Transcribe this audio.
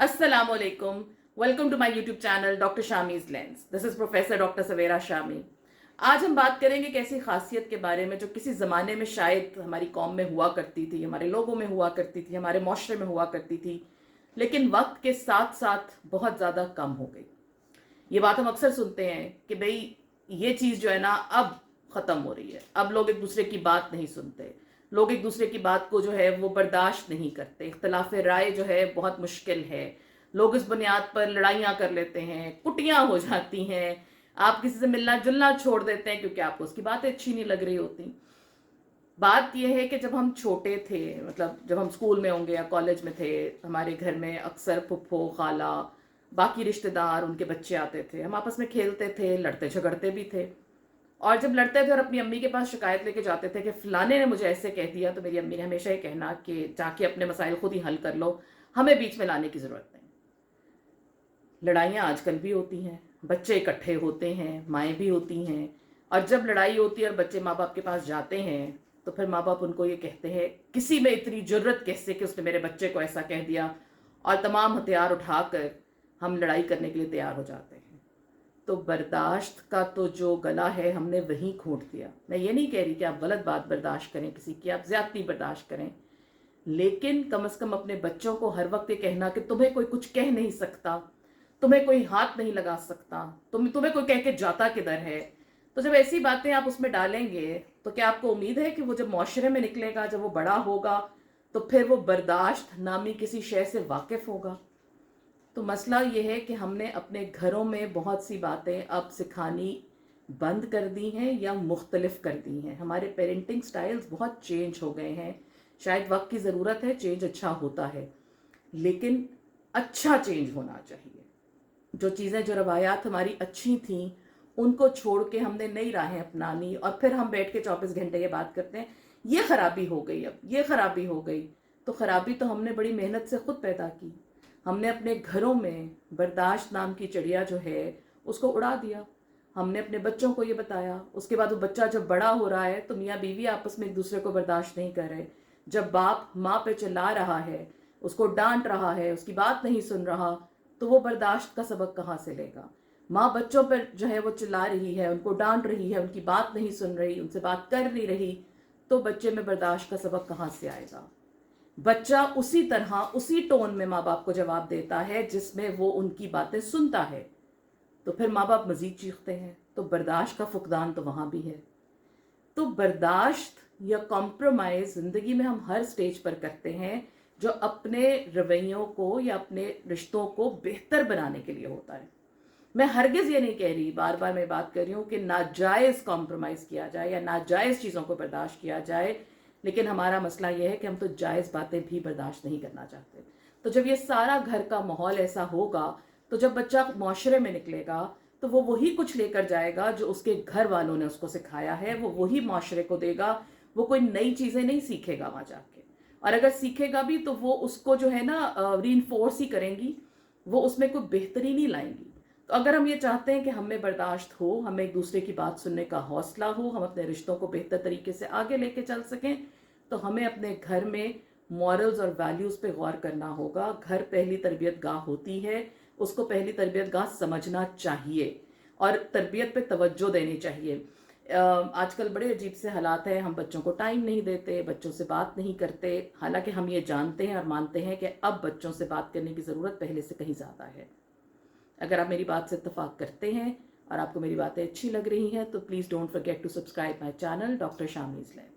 Assalamualaikum. Welcome to my YouTube channel Dr. Shami's Lens. This is Professor Dr. Savera Shami. आज हम बात करेंगे एक ऐसी खासियत के बारे में जो किसी ज़माने में शायद हमारी कौम में हुआ करती थी, हमारे लोगों में हुआ करती थी, हमारे माशरे में हुआ करती थी, लेकिन वक्त के साथ साथ बहुत ज़्यादा कम हो गई। ये बात हम अक्सर सुनते हैं कि भाई ये चीज़ जो है ना अब ख़त्म हो रही है, अब लोग एक दूसरे की बात नहीं सुनते, लोग एक दूसरे की बात को जो है वो बर्दाश्त नहीं करते, इख्तलाफ राय जो है बहुत मुश्किल है, लोग इस बुनियाद पर लड़ाइयाँ कर लेते हैं, कुटियाँ हो जाती हैं, आप किसी से मिलना जुलना छोड़ देते हैं क्योंकि आपको उसकी बातें अच्छी नहीं लग रही होती। बात यह है कि जब हम छोटे थे, मतलब जब हम स्कूल में होंगे या कॉलेज में थे, हमारे घर में अक्सर फुफ्फो खाला बाकी रिश्तेदार उनके बच्चे आते थे, हम आपस में खेलते थे, लड़ते झगड़ते भी थे। और जब लड़ते थे और अपनी अम्मी के पास शिकायत लेके जाते थे कि फलाने ने मुझे ऐसे कह दिया, तो मेरी अम्मी ने हमेशा ये कहना कि जाके अपने मसाइल खुद ही हल कर लो, हमें बीच में लाने की ज़रूरत नहीं। लड़ाइयाँ आजकल भी होती हैं, बच्चे इकट्ठे होते हैं, माएँ भी होती हैं, और जब लड़ाई होती है और बच्चे माँ बाप के पास जाते हैं तो फिर माँ बाप उनको ये कहते हैं, किसी में इतनी जुर्रत कैसे कि उसने मेरे बच्चे को ऐसा कह दिया, और तमाम हथियार उठाकर हम लड़ाई करने के लिए तैयार हो जाते हैं। तो बर्दाश्त का तो जो गला है हमने वहीं घोंट दिया। मैं ये नहीं कह रही कि आप गलत बात बर्दाश्त करें किसी की, आप ज्यादती बर्दाश्त करें, लेकिन कम से कम अपने बच्चों को हर वक्त ये कहना कि तुम्हें कोई कुछ कह नहीं सकता, तुम्हें कोई हाथ नहीं लगा सकता, तुम्हें कोई कह के जाता किधर है। तो जब ऐसी बातें आप उसमें डालेंगे तो क्या आपको उम्मीद है कि वो जब माशरे में निकलेगा, जब वो बड़ा होगा, तो फिर वो बर्दाश्त नामी किसी शय से वाकिफ होगा? तो मसला ये है कि हमने अपने घरों में बहुत सी बातें अब सिखानी बंद कर दी हैं या मुख्तलिफ कर दी हैं। हमारे पेरेंटिंग स्टाइल्स बहुत चेंज हो गए हैं। शायद वक्त की ज़रूरत है, चेंज अच्छा होता है, लेकिन अच्छा चेंज होना चाहिए। जो चीज़ें, जो रवायात हमारी अच्छी थीं, उनको छोड़ के हमने नई राहें अपनानी, और फिर हम बैठ के 24 घंटे ये बात करते हैं ये खराबी हो गई, अब ये खराबी हो गई। तो खराबी तो हमने बड़ी मेहनत से खुद पैदा की। हमने अपने घरों में बर्दाश्त नाम की चिड़िया जो है उसको उड़ा दिया। हमने अपने बच्चों को ये बताया, उसके बाद वो बच्चा जब बड़ा हो रहा है तो मियाँ बीवी आपस में एक दूसरे को बर्दाश्त नहीं कर रहे। जब बाप माँ पे चिल्ला रहा है, उसको डांट रहा है, उसकी बात नहीं सुन रहा, तो वो बर्दाश्त का सबक कहाँ से लेगा? माँ बच्चों पर जो है वो चिल्ला रही है, उनको डांट रही है, उनकी बात नहीं सुन रही, उनसे बात कर नहीं रही, तो बच्चे में बर्दाश्त का सबक कहाँ से आएगा? बच्चा उसी तरह उसी टोन में माँ बाप को जवाब देता है जिसमें वो उनकी बातें सुनता है, तो फिर माँ बाप मजीद चीखते हैं, तो बर्दाश्त का फुकदान तो वहां भी है। तो बर्दाश्त या कॉम्प्रोमाइज जिंदगी में हम हर स्टेज पर करते हैं, जो अपने रवैयों को या अपने रिश्तों को बेहतर बनाने के लिए होता है। मैं हरगिज ये नहीं कह रही, बार बार मैं बात कर रही हूँ कि नाजायज कॉम्प्रोमाइज किया जाए या नाजायज चीज़ों को बर्दाश्त किया जाए, लेकिन हमारा मसला यह है कि हम तो जायज़ बातें भी बर्दाश्त नहीं करना चाहते। तो जब ये सारा घर का माहौल ऐसा होगा, तो जब बच्चा माशरे में निकलेगा तो वो वही कुछ लेकर जाएगा जो उसके घर वालों ने उसको सिखाया है, वो वही माशरे को देगा। वो कोई नई चीज़ें नहीं सीखेगा वहाँ जाके, और अगर सीखेगा भी तो वो उसको जो है ना रीइंफोर्स ही करेंगी, वो उसमें कोई बेहतरी नहीं लाएंगी। तो अगर हम ये चाहते हैं कि हमें बर्दाश्त हो, हमें एक दूसरे की बात सुनने का हौसला हो, हम अपने रिश्तों को बेहतर तरीके से आगे लेके चल सकें, तो हमें अपने घर में मॉरल्स और वैल्यूज़ पे गौर करना होगा। घर पहली तरबियत गाह होती है, उसको पहली तरबियत गाह समझना चाहिए और तरबियत पे तवज्जो देनी चाहिए। आजकल बड़े अजीब से हालात हैं, हम बच्चों को टाइम नहीं देते, बच्चों से बात नहीं करते, हालांकि हम ये जानते हैं और मानते हैं कि अब बच्चों से बात करने की ज़रूरत पहले से कहीं ज़्यादा है। अगर आप मेरी बात से इत्तेफाक करते हैं और आपको मेरी बातें अच्छी लग रही हैं, तो please don't forget to subscribe my channel doctor Shami's lens.